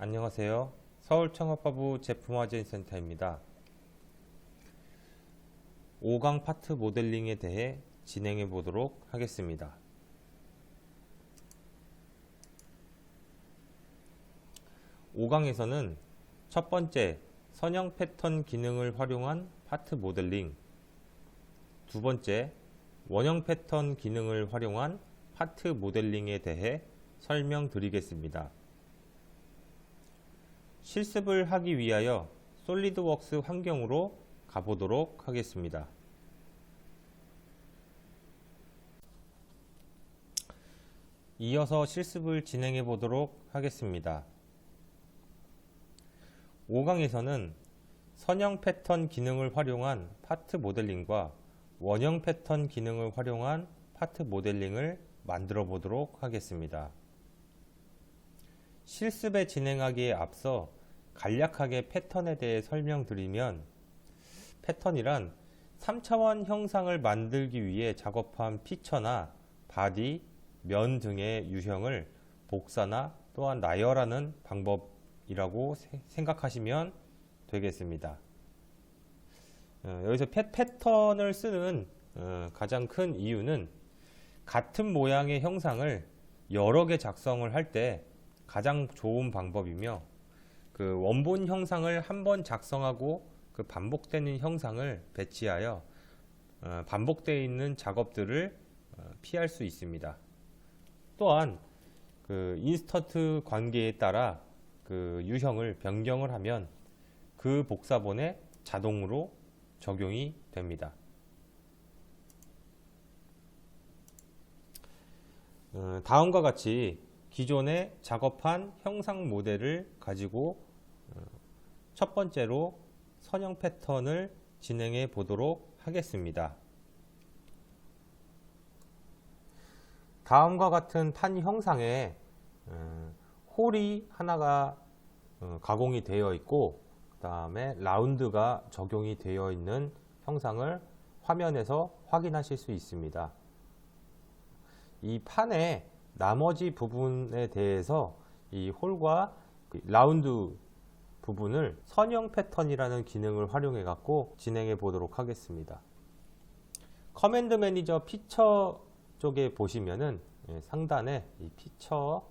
안녕하세요. 서울창업화부 제품화재센터입니다. 5강 파트 모델링에 대해 진행해 보도록 하겠습니다. (5강에서는) 첫 번째, 선형 패턴 기능을 활용한 파트 모델링, 두 번째, 원형 패턴 기능을 활용한 파트 모델링에 대해 설명드리겠습니다. 실습을 하기 위하여 솔리드웍스 환경으로 가보도록 하겠습니다. 이어서 실습을 진행해 보도록 하겠습니다. 5강에서는 선형 패턴 기능을 활용한 파트 모델링과 원형 패턴 기능을 활용한 파트 모델링을 만들어 보도록 하겠습니다. 실습에 진행하기에 앞서 간략하게 패턴에 대해 설명드리면, 패턴이란 3차원 형상을 만들기 위해 작업한 피처나 바디, 면 등의 유형을 복사나 또한 나열하는 방법이라고 생각하시면 되겠습니다. 여기서 패턴을 쓰는 가장 큰 이유는 같은 모양의 형상을 여러 개 작성을 할 때 가장 좋은 방법이며, 그 원본 형상을 한번 작성하고 그 반복되는 형상을 배치하여 반복되어 있는 작업들을 피할 수 있습니다. 또한 그 인스턴트 관계에 따라 그 유형을 변경을 하면 그 복사본에 자동으로 적용이 됩니다. 다음과 같이 기존에 작업한 형상 모델을 가지고 첫 번째로 선형 패턴을 진행해 보도록 하겠습니다. 다음과 같은 판 형상에 홀이 하나가 가공이 되어 있고, 그 다음에 라운드가 적용이 되어 있는 형상을 화면에서 확인하실 수 있습니다. 이 판의 나머지 부분에 대해서 이 홀과 라운드 부분을 선형 패턴이라는 기능을 활용해 갖고 진행해 보도록 하겠습니다. 커맨드 매니저 피처 쪽에 보시면은 상단에 이 피처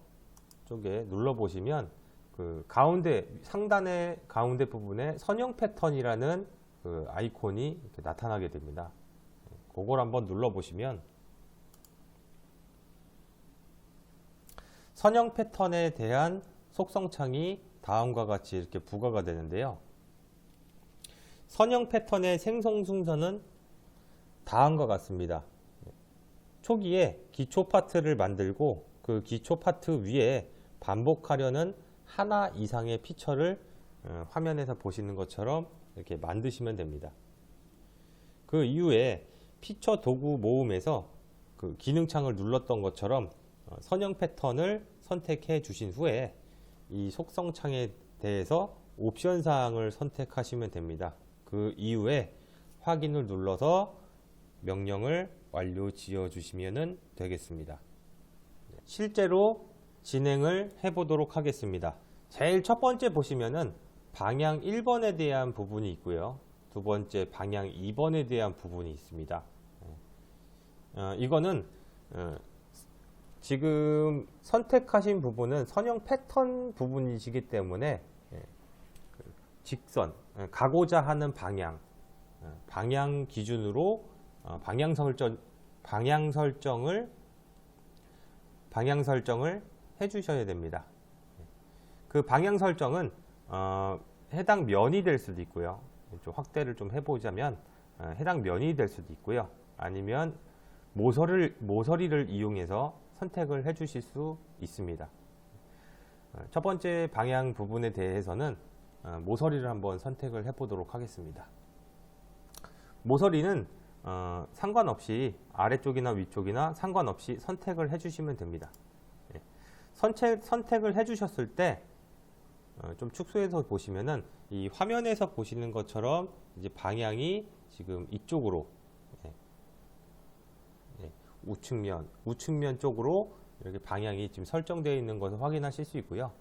쪽에 눌러 보시면 그 가운데, 상단의 가운데 부분에 선형 패턴이라는 그 아이콘이 이렇게 나타나게 됩니다. 그걸 한번 눌러 보시면 선형 패턴에 대한 속성창이 다음과 같이 이렇게 부과가 되는데요. 선형 패턴의 생성 순서는 다음과 같습니다. 초기에 기초 파트를 만들고 그 기초 파트 위에 반복하려는 하나 이상의 피처를 화면에서 보시는 것처럼 이렇게 만드시면 됩니다. 그 이후에 피처 도구 모음에서 그 기능창을 눌렀던 것처럼 선형 패턴을 선택해 주신 후에 이 속성창에 대해서 옵션 사항을 선택하시면 됩니다. 그 이후에 확인을 눌러서 명령을 완료 지어 주시면 되겠습니다. 실제로 진행을 해 보도록 하겠습니다. 제일 첫 번째 보시면은 방향 1번에 대한 부분이 있고요. 두 번째 방향 2번에 대한 부분이 있습니다. 이거는 지금 선택하신 부분은 선형 패턴 부분이시기 때문에 직선, 가고자 하는 방향 기준으로 방향 설정을 해 주셔야 됩니다. 그 방향 설정은 해당 면이 될 수도 있고요. 좀 확대를 좀 해보자면 해당 면이 될 수도 있고요. 아니면 모서리를 이용해서 선택을 해 주실 수 있습니다. 첫 번째 방향 부분에 대해서는 모서리를 한번 선택을 해 보도록 하겠습니다. 모서리는 상관없이 아래쪽이나 위쪽이나 상관없이 선택을 해 주시면 됩니다. 선택을 해 주셨을 때 좀 축소해서 보시면은 이 화면에서 보시는 것처럼 이제 방향이 지금 이쪽으로 우측면 쪽으로 이렇게 방향이 지금 설정되어 있는 것을 확인하실 수 있고요.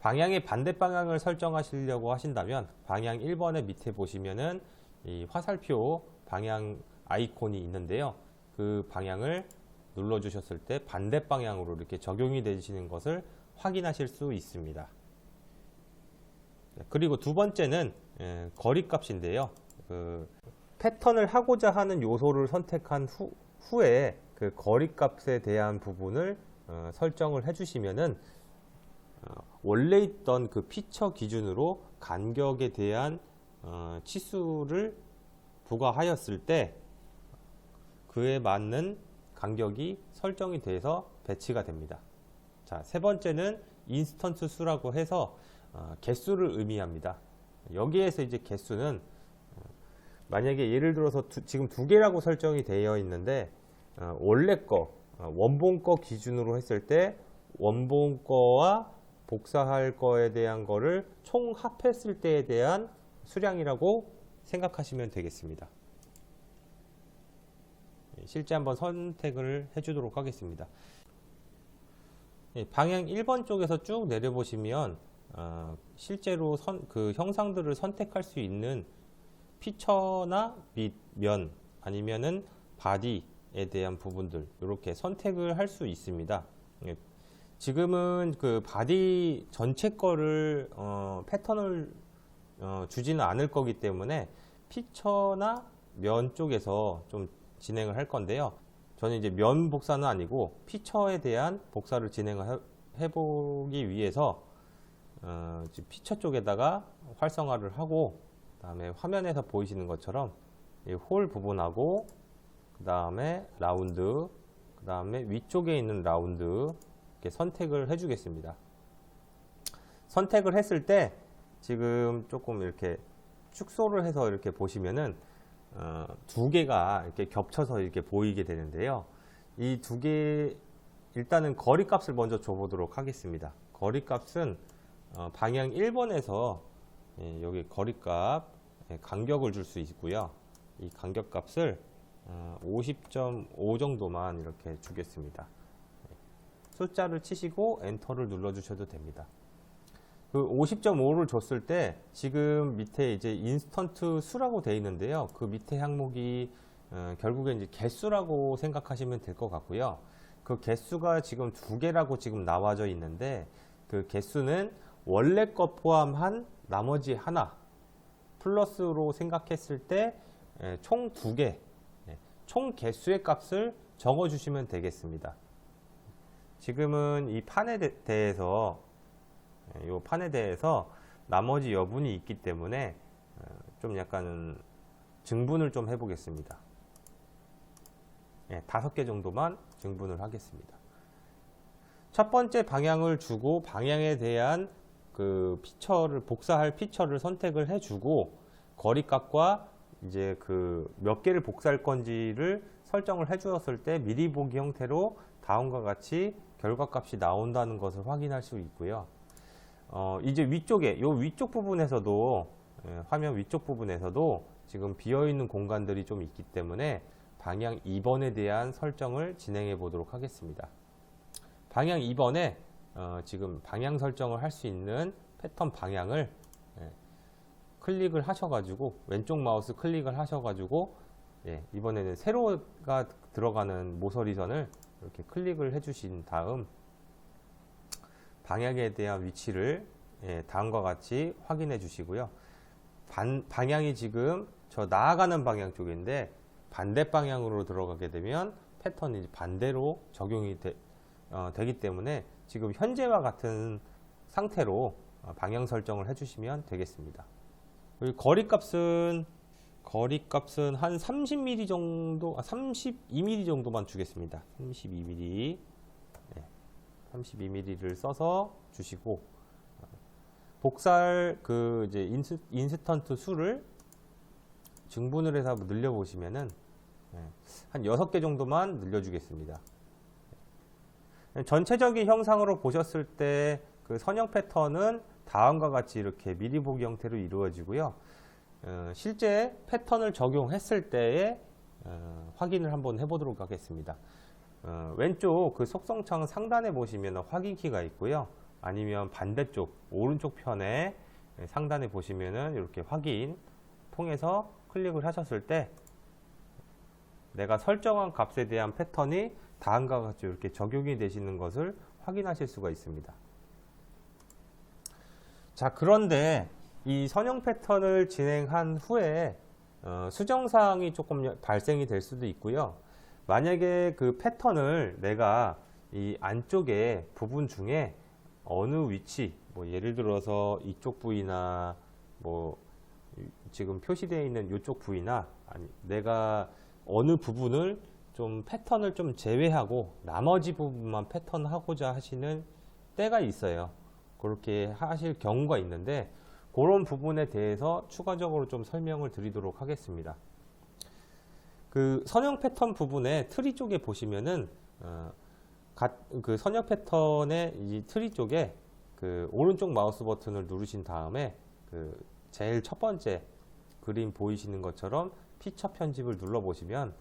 방향의 반대 방향을 설정하시려고 하신다면 방향 1번의 밑에 보시면은 이 화살표 방향 아이콘이 있는데요. 그 방향을 눌러주셨을 때 반대 방향으로 이렇게 적용이 되시는 것을 확인하실 수 있습니다. 그리고 두 번째는 거리값인데요. 그 패턴을 하고자 하는 요소를 선택한 후에 그 거리값에 대한 부분을 설정을 해주시면은 원래 있던 그 피처 기준으로 간격에 대한 치수를 부과하였을 때 그에 맞는 간격이 설정이 돼서 배치가 됩니다. 자, 세 번째는 인스턴트 수라고 해서 개수를 의미합니다. 여기에서 이제 개수는 만약에 예를 들어서 지금 두 개라고 설정이 되어 있는데 원래 거 원본 거 기준으로 했을 때 원본 거와 복사할 거에 대한 거를 총 합했을 때에 대한 수량이라고 생각하시면 되겠습니다. 실제 한번 선택을 해주도록 하겠습니다. 방향 1번 쪽에서 쭉 내려보시면 실제로 그 형상들을 선택할 수 있는 피처나 밑, 면 아니면은 바디에 대한 부분들 이렇게 선택을 할 수 있습니다. 지금은 그 바디 전체 거를 패턴을 주지는 않을 거기 때문에 피처나 면 쪽에서 좀 진행을 할 건데요. 저는 이제 면 복사는 아니고 피처에 대한 복사를 진행을 해보기 위해서 피처 쪽에다가 활성화를 하고 그 다음에 화면에서 보이시는 것처럼 이 홀 부분하고 그 다음에 라운드 그 다음에 위쪽에 있는 라운드 이렇게 선택을 해주겠습니다. 선택을 했을 때 지금 조금 이렇게 축소를 해서 이렇게 보시면은 두 개가 이렇게 겹쳐서 이렇게 보이게 되는데요. 이 두 개 일단은 거리 값을 먼저 줘보도록 하겠습니다. 거리 값은 방향 1번에서 여기 거리 값 간격을 줄 수 있고요. 이 간격 값을 50.5 정도만 이렇게 주겠습니다. 숫자를 치시고 엔터를 눌러 주셔도 됩니다. 그 50.5를 줬을 때 지금 밑에 이제 인스턴트 수라고 되어 있는데요. 그 밑에 항목이 결국엔 이제 개수라고 생각하시면 될 것 같고요. 그 개수가 지금 두 개라고 지금 나와져 있는데 그 개수는 원래 것 포함한 나머지 하나 플러스로 생각했을 때 총 두 개, 총 개수의 값을 적어 주시면 되겠습니다. 지금은 이 판에 대해서 이 판에 대해서 나머지 여분이 있기 때문에 좀 약간 증분을 좀 해보겠습니다. 5개 정도만 증분을 하겠습니다. 첫 번째 방향을 주고 방향에 대한 그 피처를 복사할 피처를 선택을 해주고 거리값과 이제 그 몇 개를 복사할 건지를 설정을 해주었을 때 미리 보기 형태로 다음과 같이 결과값이 나온다는 것을 확인할 수 있고요. 이제 위쪽에 요 위쪽 부분에서도 화면 위쪽 부분에서도 지금 비어있는 공간들이 좀 있기 때문에 방향 2번에 대한 설정을 진행해 보도록 하겠습니다. 방향 2번에 지금 방향 설정을 할 수 있는 패턴 방향을 클릭을 하셔가지고 왼쪽 마우스 클릭을 하셔가지고 이번에는 세로가 들어가는 모서리선을 이렇게 클릭을 해주신 다음 방향에 대한 위치를 다음과 같이 확인해 주시고요. 방향이 지금 저 나아가는 방향 쪽인데 반대 방향으로 들어가게 되면 패턴이 반대로 적용이 되기 때문에 지금 현재와 같은 상태로 방향 설정을 해주시면 되겠습니다. 그리고 거리값은 한 30mm 정도, 32mm 정도만 주겠습니다. 32mm, 32mm를 써서 주시고 복사할 그 이제 인스턴트 수를 증분을 해서 늘려 보시면은 한 6개 정도만 늘려주겠습니다. 전체적인 형상으로 보셨을 때 그 선형 패턴은 다음과 같이 이렇게 미리 보기 형태로 이루어지고요. 실제 패턴을 적용했을 때의 확인을 한번 해보도록 하겠습니다. 왼쪽 그 속성창 상단에 보시면 확인키가 있고요. 아니면 반대쪽 오른쪽 편에 상단에 보시면은 이렇게 확인 통해서 클릭을 하셨을 때 내가 설정한 값에 대한 패턴이 다음과 같이 이렇게 적용이 되시는 것을 확인하실 수가 있습니다. 자, 그런데 이 선형 패턴을 진행한 후에 수정사항이 조금 발생이 될 수도 있고요. 만약에 그 패턴을 내가 이 안쪽에 부분 중에 어느 위치, 뭐 예를 들어서 이쪽 부위나 뭐 지금 표시되어 있는 이쪽 부위나 아니 내가 어느 부분을 좀 패턴을 좀 제외하고 나머지 부분만 패턴하고자 하시는 때가 있어요. 그렇게 하실 경우가 있는데 그런 부분에 대해서 추가적으로 좀 설명을 드리도록 하겠습니다. 그 선형 패턴 부분에 트리 쪽에 보시면은 그 선형 패턴의 이 트리 쪽에 그 오른쪽 마우스 버튼을 누르신 다음에 그 제일 첫 번째 그림 보이시는 것처럼 피처 편집을 눌러 보시면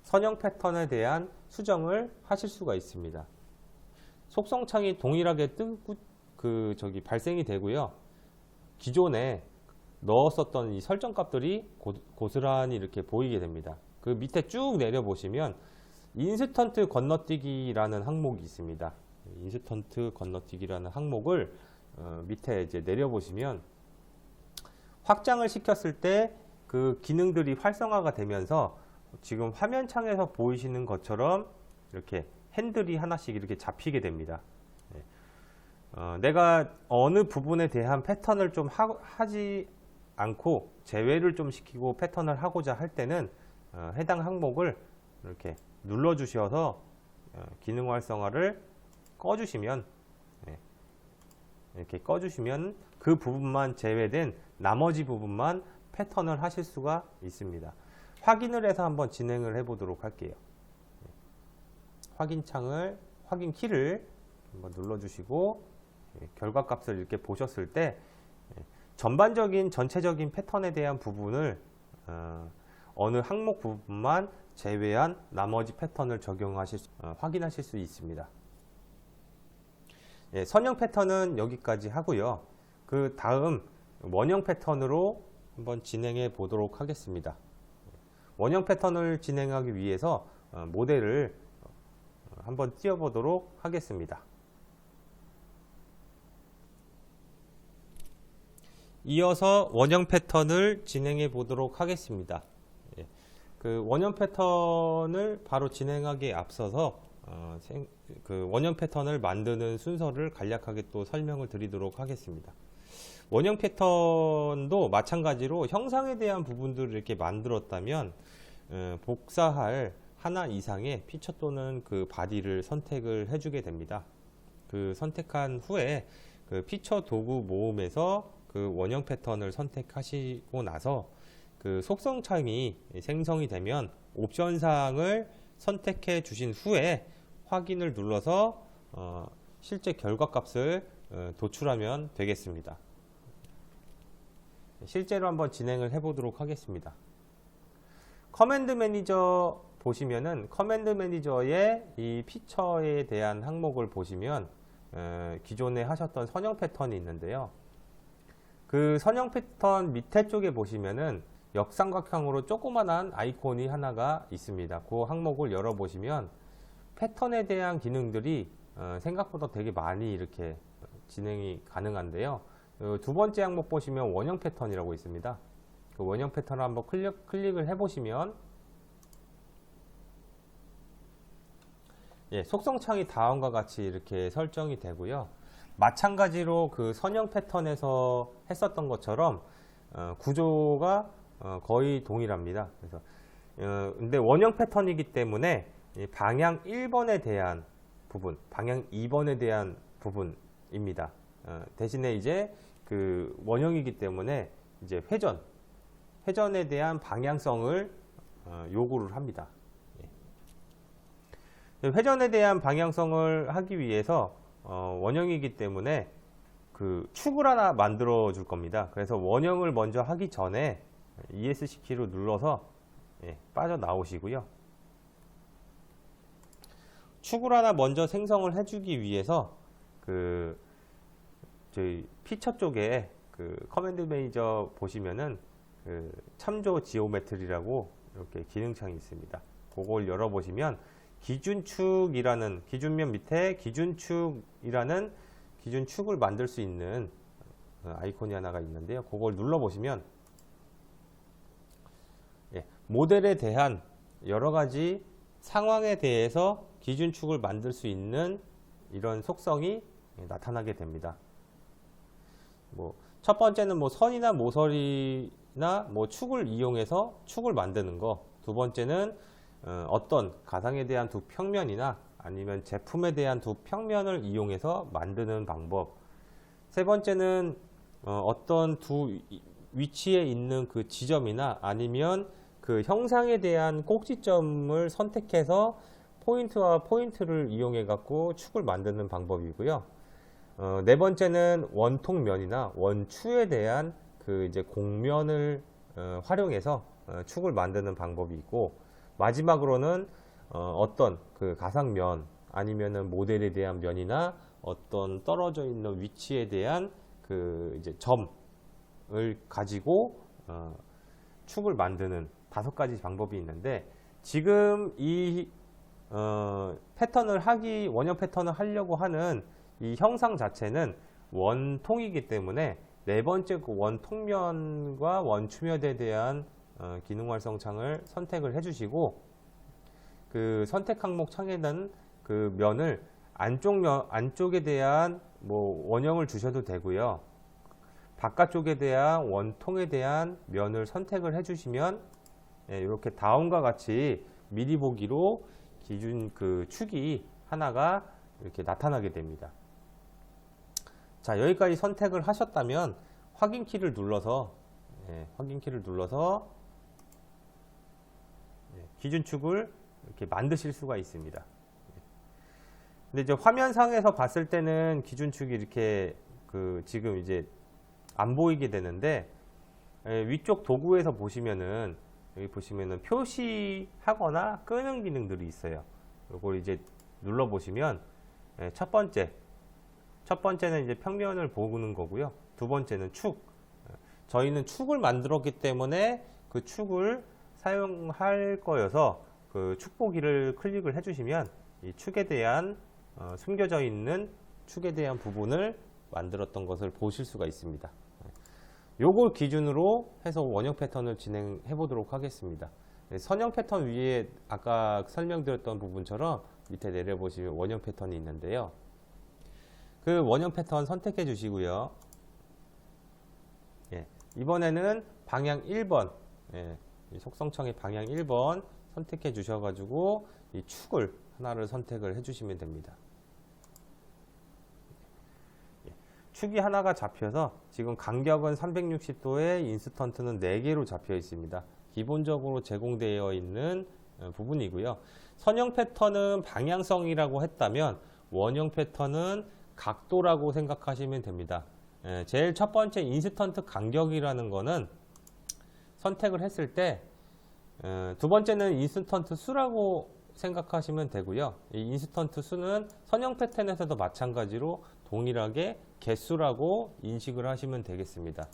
선형 패턴에 대한 수정을 하실 수가 있습니다. 속성창이 동일하게 발생이 되고요. 기존에 넣었었던 이 설정 값들이 고스란히 이렇게 보이게 됩니다. 그 밑에 쭉 내려 보시면 인스턴트 건너뛰기라는 항목이 있습니다. 인스턴트 건너뛰기라는 항목을 밑에 이제 내려 보시면 확장을 시켰을 때 그 기능들이 활성화가 되면서 지금 화면창에서 보이시는 것처럼 이렇게 핸들이 하나씩 이렇게 잡히게 됩니다. 내가 어느 부분에 대한 패턴을 좀 하지 않고 제외를 좀 시키고 패턴을 하고자 할 때는 해당 항목을 이렇게 눌러 주셔서 기능 활성화를 꺼주시면 이렇게 꺼주시면 그 부분만 제외된 나머지 부분만 패턴을 하실 수가 있습니다. 확인을 해서 한번 진행을 해 보도록 할게요. 확인 키를 한번 눌러 주시고 결과값을 이렇게 보셨을 때 전체적인 패턴에 대한 부분을 어느 항목 부분만 제외한 나머지 패턴을 확인하실 수 있습니다. 선형 패턴은 여기까지 하고요. 그 다음 원형 패턴으로 한번 진행해 보도록 하겠습니다. 원형 패턴을 진행하기 위해서 모델을 한번 띄워보도록 하겠습니다. 이어서 원형 패턴을 진행해 보도록 하겠습니다. 그 원형 패턴을 바로 진행하기에 앞서서 그 원형 패턴을 만드는 순서를 간략하게 또 설명을 드리도록 하겠습니다. 원형 패턴도 마찬가지로 형상에 대한 부분들을 이렇게 만들었다면 복사할 하나 이상의 피처 또는 그 바디를 선택을 해주게 됩니다. 그 선택한 후에 그 피처 도구 모음에서 그 원형 패턴을 선택하시고 나서 그 속성창이 생성이 되면 옵션 사항을 선택해 주신 후에 확인을 눌러서 실제 결과값을 도출하면 되겠습니다. 실제로 한번 진행을 해 보도록 하겠습니다. 커맨드 매니저 보시면은 커맨드 매니저의 이 피처에 대한 항목을 보시면 기존에 하셨던 선형 패턴이 있는데요. 그 선형 패턴 밑에 쪽에 보시면은 역삼각형으로 조그만한 아이콘이 하나가 있습니다. 그 항목을 열어보시면 패턴에 대한 기능들이 생각보다 되게 많이 이렇게 진행이 가능한데요. 두 번째 항목 보시면 원형 패턴이라고 있습니다. 그 원형 패턴을 한번 클릭을 해보시면 속성창이 다음과 같이 이렇게 설정이 되고요. 마찬가지로 그 선형 패턴에서 했었던 것처럼 구조가 거의 동일합니다. 그래서 근데 원형 패턴이기 때문에 방향 1번에 대한 부분, 방향 2번에 대한 부분입니다. 대신에 이제 그 원형이기 때문에 이제 회전에 대한 방향성을 요구를 합니다. 회전에 대한 방향성을 하기 위해서 원형이기 때문에 그 축을 하나 만들어 줄 겁니다. 그래서 원형을 먼저 하기 전에 ESC 키로 눌러서 빠져나오시고요. 축을 하나 먼저 생성을 해주기 위해서 그 저희 피처 쪽에 그 커맨드 매니저 보시면은 그 참조 지오메트리라고 이렇게 기능창이 있습니다. 그걸 열어보시면 기준축이라는 기준면 밑에 기준축이라는 기준축을 만들 수 있는 아이콘이 하나가 있는데요. 그걸 눌러보시면 모델에 대한 여러 가지 상황에 대해서 기준축을 만들 수 있는 이런 속성이 나타나게 됩니다. 첫 번째는 선이나 모서리나 축을 이용해서 축을 만드는 거. 두 번째는 어떤 가상에 대한 두 평면이나 아니면 제품에 대한 두 평면을 이용해서 만드는 방법. 세 번째는 어떤 두 위치에 있는 그 지점이나 아니면 그 형상에 대한 꼭지점을 선택해서 포인트와 포인트를 이용해 갖고 축을 만드는 방법이고요. 네 번째는 원통면이나 원추에 대한 그 이제 곡면을 활용해서 축을 만드는 방법이 있고, 마지막으로는 어떤 그 가상면 아니면은 모델에 대한 면이나 어떤 떨어져 있는 위치에 대한 그 이제 점을 가지고 축을 만드는 5가지 방법이 있는데, 지금 이 패턴을 원형 패턴을 하려고 하는 이 형상 자체는 원통이기 때문에 네 번째 그 원통면과 원추면에 대한 기능 활성 창을 선택을 해주시고, 그 선택 항목 창에는 그 면을 안쪽에 대한 원형을 주셔도 되고요. 바깥쪽에 대한 원통에 대한 면을 선택을 해주시면 이렇게 다음과 같이 미리 보기로 기준 그 축이 하나가 이렇게 나타나게 됩니다. 자, 여기까지 선택을 하셨다면 확인키를 눌러서 기준축을 이렇게 만드실 수가 있습니다. 근데 이제 화면상에서 봤을 때는 기준축이 이렇게 지금 이제 안 보이게 되는데, 위쪽 도구에서 보시면은 여기 보시면은 표시하거나 끄는 기능들이 있어요. 이걸 이제 눌러 보시면 첫 번째는 이제 평면을 보는 거고요. 두 번째는 축. 저희는 축을 만들었기 때문에 그 축을 사용할 거여서 그 축 보기를 클릭을 해주시면 이 축에 대한 숨겨져 있는 축에 대한 부분을 만들었던 것을 보실 수가 있습니다. 요걸 기준으로 해서 원형 패턴을 진행해 보도록 하겠습니다. 선형 패턴 위에 아까 설명드렸던 부분처럼 밑에 내려보시면 원형 패턴이 있는데요. 그 원형 패턴 선택해 주시고요. 이번에는 방향 1번, 이 속성창의 방향 1번 선택해 주셔가지고 이 축을 하나를 선택을 해주시면 됩니다. 축이 하나가 잡혀서 지금 간격은 360도에 인스턴트는 4개로 잡혀 있습니다. 기본적으로 제공되어 있는 부분이고요. 선형 패턴은 방향성이라고 했다면 원형 패턴은 각도라고 생각하시면 됩니다. 제일 첫 번째 인스턴트 간격이라는 거는 선택을 했을 때, 두 번째는 인스턴트 수라고 생각하시면 되고요. 이 인스턴트 수는 선형 패턴에서도 마찬가지로 동일하게 개수라고 인식을 하시면 되겠습니다.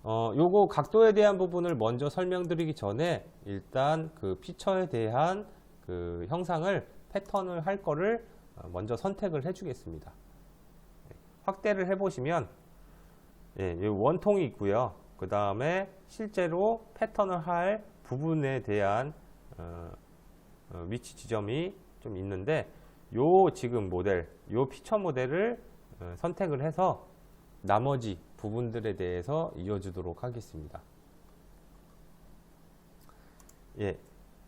요거 각도에 대한 부분을 먼저 설명드리기 전에 일단 그 피처에 대한 그 형상을 패턴을 할 거를 먼저 선택을 해 주겠습니다. 확대를 해 보시면 원통이 있고요. 그 다음에 실제로 패턴을 할 부분에 대한 위치 지점이 좀 있는데, 요 지금 모델, 요 피처 모델을 선택을 해서 나머지 부분들에 대해서 이어주도록 하겠습니다.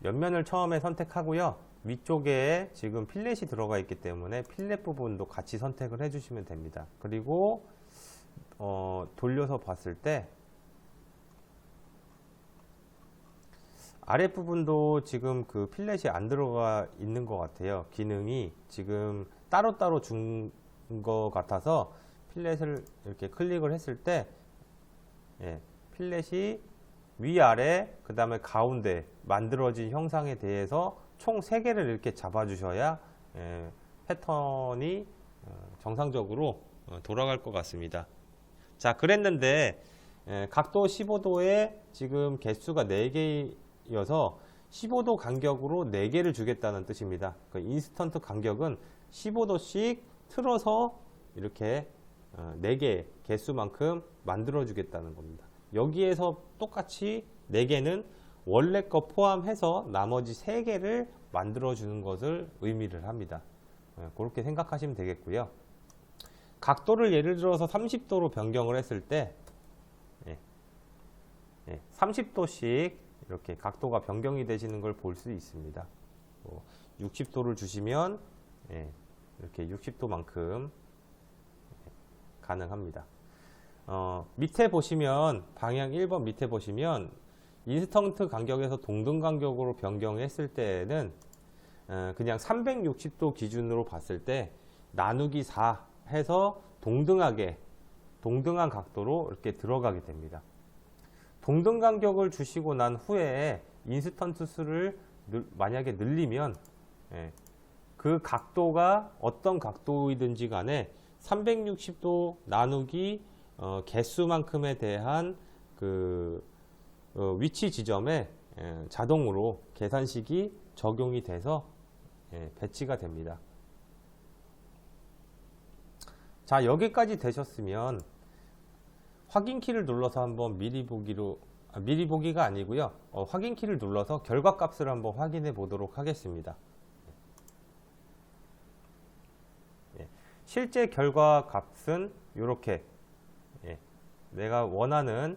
옆면을 처음에 선택하고요. 위쪽에 지금 필렛이 들어가 있기 때문에 필렛 부분도 같이 선택을 해주시면 됩니다. 그리고 돌려서 봤을 때 아랫부분도 지금 그 필렛이 안 들어가 있는 것 같아요. 기능이 지금 따로따로 준 것 같아서 필렛을 이렇게 클릭을 했을 때 필렛이 위아래 그 다음에 가운데 만들어진 형상에 대해서 총 3개를 이렇게 잡아 주셔야 패턴이 정상적으로 돌아갈 것 같습니다. 자, 그랬는데 각도 15도에 지금 개수가 4개여서 15도 간격으로 4개를 주겠다는 뜻입니다. 그 인스턴트 간격은 15도씩 틀어서 이렇게 4개 개수만큼 만들어 주겠다는 겁니다. 여기에서 똑같이 4개는 원래 거 포함해서 나머지 3개를 만들어 주는 것을 의미를 합니다. 그렇게 생각하시면 되겠고요. 각도를 예를 들어서 30도로 변경을 했을 때 30도씩 이렇게 각도가 변경이 되시는 걸 볼 수 있습니다. 60도를 주시면 이렇게 60도만큼 가능합니다. 밑에 보시면 방향 1번 밑에 보시면 인스턴트 간격에서 동등 간격으로 변경했을 때는 그냥 360도 기준으로 봤을 때 나누기 4 해서 동등한 각도로 이렇게 들어가게 됩니다. 동등 간격을 주시고 난 후에 인스턴트 수를 만약에 늘리면 그 각도가 어떤 각도이든지 간에 360도 나누기 개수만큼에 대한 그 위치 지점에 자동으로 계산식이 적용이 돼서 배치가 됩니다. 자, 여기까지 되셨으면 확인키를 눌러서 한번 미리 보기가 아니고요. 확인키를 눌러서 결과값을 한번 확인해 보도록 하겠습니다. 실제 결과값은 이렇게 내가 원하는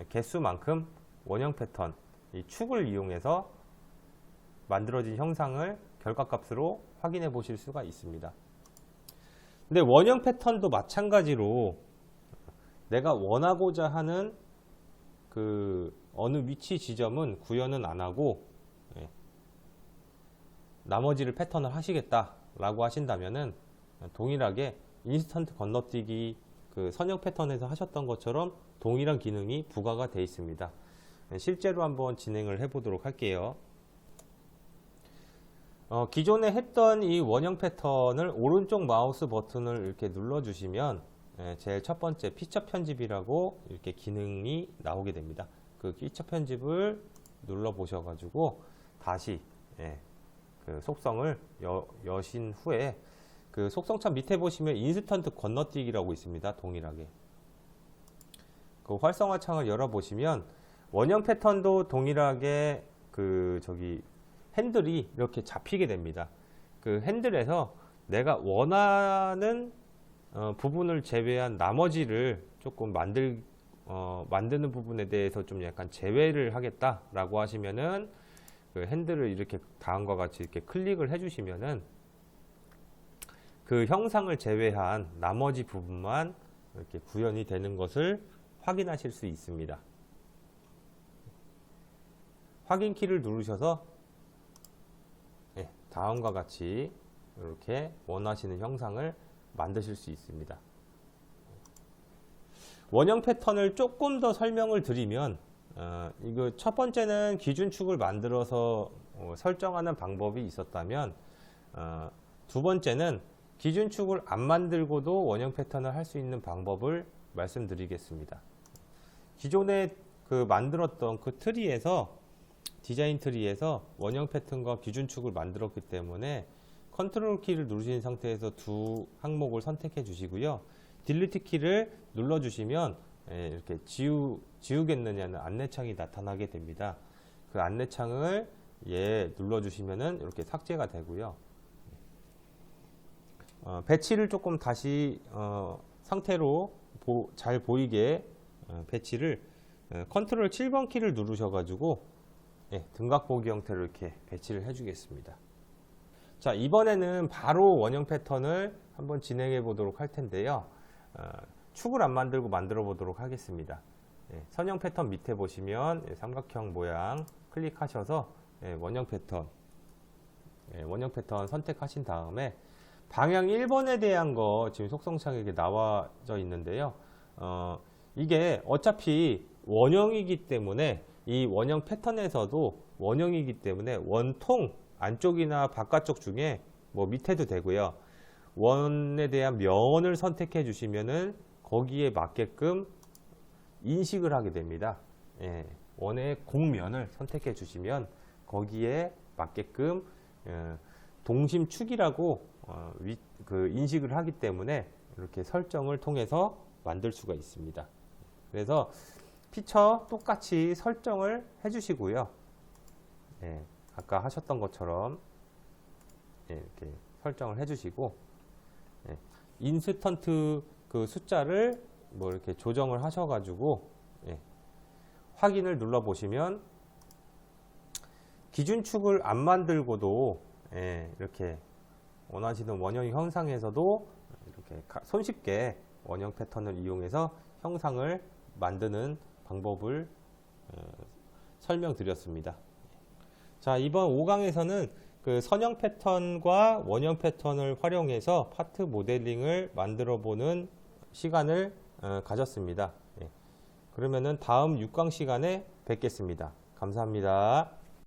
개수만큼 원형 패턴 이 축을 이용해서 만들어진 형상을 결과값으로 확인해 보실 수가 있습니다. 근데 원형 패턴도 마찬가지로 내가 원하고자 하는 그 어느 위치 지점은 구현은 안 하고 나머지를 패턴을 하시겠다 라고 하신다면은 동일하게 인스턴트 건너뛰기 그 선형 패턴에서 하셨던 것처럼 동일한 기능이 부과가 되어 있습니다. 실제로 한번 진행을 해 보도록 할게요. 기존에 했던 이 원형 패턴을 오른쪽 마우스 버튼을 이렇게 눌러 주시면 제일 첫 번째 피처 편집이라고 이렇게 기능이 나오게 됩니다. 그 피처 편집을 눌러 보셔 가지고 다시 그 속성을 여신 후에 그 속성창 밑에 보시면 인스턴트 건너뛰기라고 있습니다. 동일하게 그 활성화 창을 열어 보시면 원형 패턴도 동일하게 그 핸들이 이렇게 잡히게 됩니다. 그 핸들에서 내가 원하는 부분을 제외한 나머지를 조금 만드는 부분에 대해서 좀 약간 제외를 하겠다라고 하시면은 그 핸들을 이렇게 다음과 같이 이렇게 클릭을 해주시면은 그 형상을 제외한 나머지 부분만 이렇게 구현이 되는 것을 확인하실 수 있습니다. 확인키를 누르셔서 다음과 같이 이렇게 원하시는 형상을 만드실 수 있습니다. 원형 패턴을 조금 더 설명을 드리면 이거 첫 번째는 기준축을 만들어서 설정하는 방법이 있었다면 두 번째는 기준축을 안 만들고도 원형 패턴을 할 수 있는 방법을 말씀드리겠습니다. 기존에 그 만들었던 그 트리에서 디자인 트리에서 원형 패턴과 기준축을 만들었기 때문에 컨트롤 키를 누르신 상태에서 두 항목을 선택해 주시고요. 딜리트 키를 눌러 주시면 이렇게 지우겠느냐는 안내창이 나타나게 됩니다. 그 안내창을 눌러 주시면은 이렇게 삭제가 되고요. 배치를 조금 다시 상태로 잘 보이게 배치를 컨트롤 7번 키를 누르셔 가지고 등각 보기 형태로 이렇게 배치를 해주겠습니다. 자, 이번에는 바로 원형 패턴을 한번 진행해 보도록 할 텐데요. 축을 안 만들고 만들어 보도록 하겠습니다. 선형 패턴 밑에 보시면 삼각형 모양 클릭하셔서 원형 패턴 선택하신 다음에 방향 1번에 대한 거 지금 속성창에 나와져 있는데요. 이게 어차피 원형이기 때문에 이 원형 패턴에서도 원형이기 때문에 원통 안쪽이나 바깥쪽 중에 뭐 밑에도 되고요. 원에 대한 면을 선택해 주시면은 거기에 맞게끔 인식을 하게 됩니다. 예, 원의 곡면을 선택해 주시면 거기에 맞게끔 동심축이라고 그 인식을 하기 때문에 이렇게 설정을 통해서 만들 수가 있습니다. 그래서 피처 똑같이 설정을 해주시고요. 예, 아까 하셨던 것처럼 이렇게 설정을 해주시고 인스턴트 그 숫자를 뭐 이렇게 조정을 하셔가지고 확인을 눌러 보시면 기준축을 안 만들고도 이렇게 원하시는 원형 형상에서도 이렇게 손쉽게 원형 패턴을 이용해서 형상을 만드는 방법을 설명드렸습니다. 자, 이번 5강에서는 그 선형 패턴과 원형 패턴을 활용해서 파트 모델링을 만들어 보는 시간을 가졌습니다. 그러면은 다음 6강 시간에 뵙겠습니다. 감사합니다.